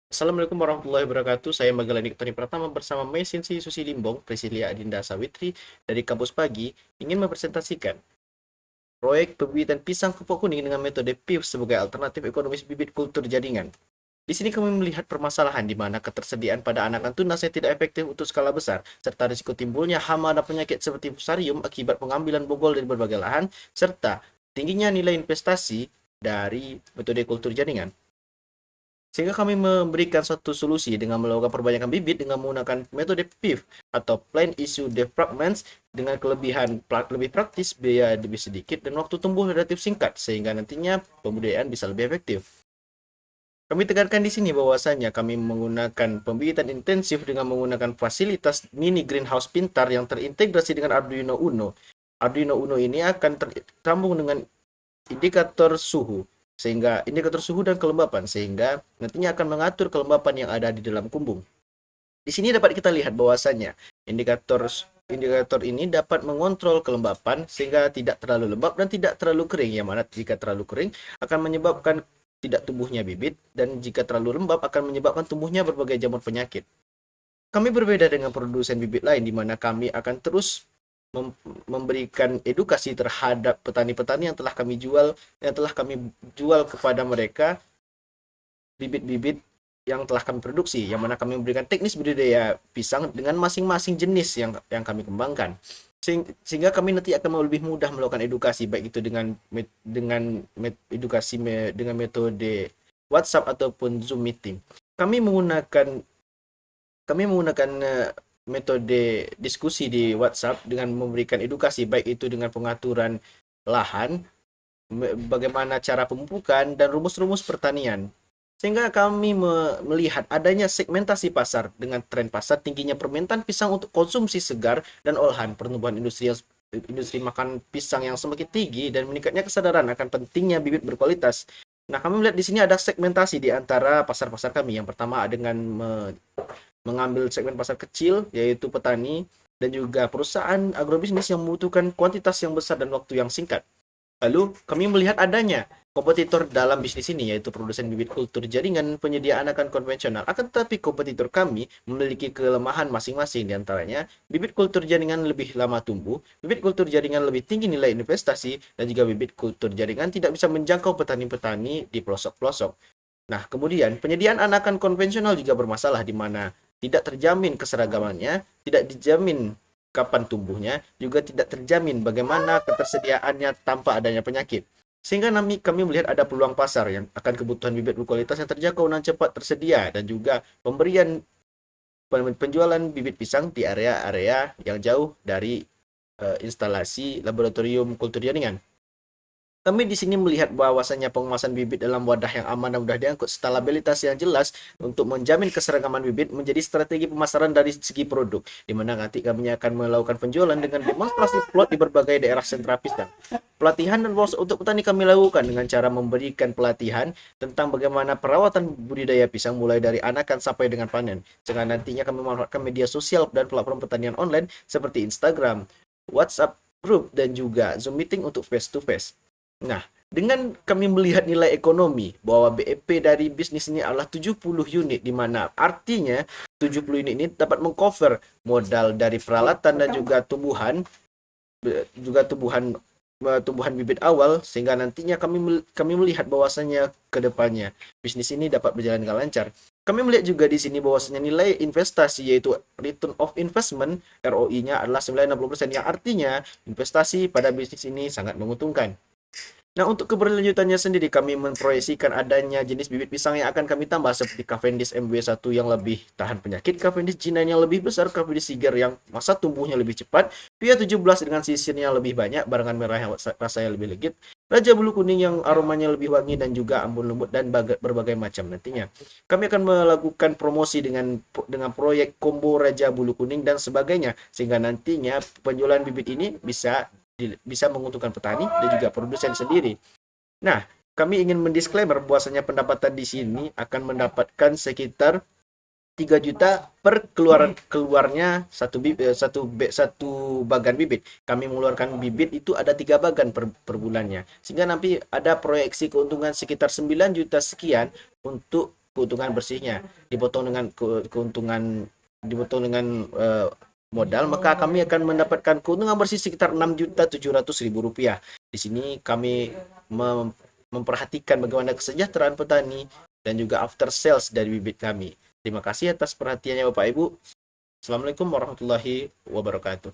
Assalamualaikum warahmatullahi wabarakatuh. Saya Magalani Tony Pratama bersama Mesinsi Susi Limbong, Prisilia Adinda Sawitri dari Kampus Pagi ingin mempresentasikan proyek pembibitan pisang kupok kuning dengan metode PIF sebagai alternatif ekonomis bibit kultur jaringan. Di sini kami melihat permasalahan di mana ketersediaan pada anakan tunas yang tidak efektif untuk skala besar, serta risiko timbulnya hama dan penyakit seperti fusarium akibat pengambilan bogol dari berbagai lahan, serta tingginya nilai investasi dari metode kultur jaringan. Sehingga kami memberikan satu solusi dengan melakukan perbanyakan bibit dengan menggunakan metode PIF atau Plant Issue Development dengan kelebihan lebih praktis, biaya lebih sedikit, dan waktu tumbuh relatif singkat sehingga nantinya pembudidayaan bisa lebih efektif. Kami tekankan di sini bahwasanya kami menggunakan pembibitan intensif dengan menggunakan fasilitas mini greenhouse pintar yang terintegrasi dengan Arduino Uno. Arduino Uno ini akan tersambung dengan indikator suhu dan kelembapan sehingga nantinya akan mengatur kelembapan yang ada di dalam kumbung. Di sini dapat kita lihat bahwasanya indikator ini dapat mengontrol kelembapan sehingga tidak terlalu lembab dan tidak terlalu kering, yang mana jika terlalu kering akan menyebabkan tidak tumbuhnya bibit dan jika terlalu lembab akan menyebabkan tumbuhnya berbagai jamur penyakit. Kami berbeda dengan produsen bibit lain di mana kami akan terus memberikan edukasi terhadap petani-petani yang telah kami jual kepada mereka bibit-bibit yang telah kami produksi, yang mana kami memberikan teknis budidaya pisang dengan masing-masing jenis yang kami kembangkan, sehingga kami nanti akan lebih mudah melakukan edukasi baik itu dengan metode WhatsApp ataupun Zoom meeting. Kami menggunakan metode diskusi di WhatsApp dengan memberikan edukasi baik itu dengan pengaturan lahan, bagaimana cara pemupukan dan rumus-rumus pertanian. Sehingga kami melihat adanya segmentasi pasar dengan tren pasar tingginya permintaan pisang untuk konsumsi segar dan olahan, pertumbuhan industri makan pisang yang semakin tinggi dan meningkatnya kesadaran akan pentingnya bibit berkualitas. Nah, kami melihat di sini ada segmentasi di antara pasar-pasar kami. Yang pertama dengan mengambil segmen pasar kecil, yaitu petani, dan juga perusahaan agrobisnis yang membutuhkan kuantitas yang besar dan waktu yang singkat. Lalu, kami melihat adanya kompetitor dalam bisnis ini, yaitu produsen bibit kultur jaringan penyedia anakan konvensional. Akan tetapi kompetitor kami memiliki kelemahan masing-masing, diantaranya bibit kultur jaringan lebih lama tumbuh, bibit kultur jaringan lebih tinggi nilai investasi, dan juga bibit kultur jaringan tidak bisa menjangkau petani-petani di pelosok-pelosok. Nah, kemudian penyediaan anakan konvensional juga bermasalah di mana tidak terjamin keseragamannya, tidak dijamin kapan tumbuhnya, juga tidak terjamin bagaimana ketersediaannya tanpa adanya penyakit. Sehingga kami melihat ada peluang pasar yang akan kebutuhan bibit berkualitas yang terjangkau dan cepat tersedia, dan juga pemberian penjualan bibit pisang di area-area yang jauh dari instalasi laboratorium kultur jaringan. Kami di sini melihat bahwasanya pengemasan bibit dalam wadah yang aman dan mudah diangkut, stabilitas yang jelas untuk menjamin keseragaman bibit menjadi strategi pemasaran dari segi produk, di mana nanti kami akan melakukan penjualan dengan demonstrasi plot di berbagai daerah sentra pisang. Pelatihan dan workshop untuk petani kami lakukan dengan cara memberikan pelatihan tentang bagaimana perawatan budidaya pisang mulai dari anakan sampai dengan panen. Sehingga nantinya kami memanfaatkan media sosial dan platform pertanian online seperti Instagram, WhatsApp group, dan juga Zoom meeting untuk face to face. Nah, dengan kami melihat nilai ekonomi bahwa BEP dari bisnis ini adalah 70 unit, di mana artinya 70 unit ini dapat mengcover modal dari peralatan dan juga tumbuhan bibit awal, sehingga nantinya kami melihat bahwasanya ke depannya bisnis ini dapat berjalan dengan lancar. Kami melihat juga di sini bahwasanya nilai investasi yaitu return of investment ROI-nya adalah 90%, yang artinya investasi pada bisnis ini sangat menguntungkan. Nah, untuk keberlanjutannya sendiri, kami memproyeksikan adanya jenis bibit pisang yang akan kami tambah seperti Cavendish MW1 yang lebih tahan penyakit, Cavendish G9 yang lebih besar, Cavendish Seeger yang masa tumbuhnya lebih cepat, Pia 17 dengan sisirnya lebih banyak, barangan merah yang rasanya lebih legit, Raja Bulu Kuning yang aromanya lebih wangi, dan juga Ambon Lembut, dan berbagai macam nantinya. Kami akan melakukan promosi dengan proyek combo Raja Bulu Kuning dan sebagainya, sehingga nantinya penjualan bibit ini bisa menguntungkan petani dan juga produsen sendiri. Nah, kami ingin mendisklaimer bahwasanya pendapatan di sini akan mendapatkan sekitar 3 juta per keluarnya satu bagan bibit. Kami mengeluarkan bibit itu ada 3 bagan per bulannya. Sehingga nanti ada proyeksi keuntungan sekitar 9 juta sekian untuk keuntungan bersihnya dipotong dengan keuntungan, dipotong dengan modal, maka kami akan mendapatkan keuntungan bersih sekitar 6.700.000 rupiah. Di sini kami memperhatikan bagaimana kesejahteraan petani dan juga after sales dari bibit kami. Terima kasih atas perhatiannya Bapak Ibu. Assalamualaikum warahmatullahi wabarakatuh.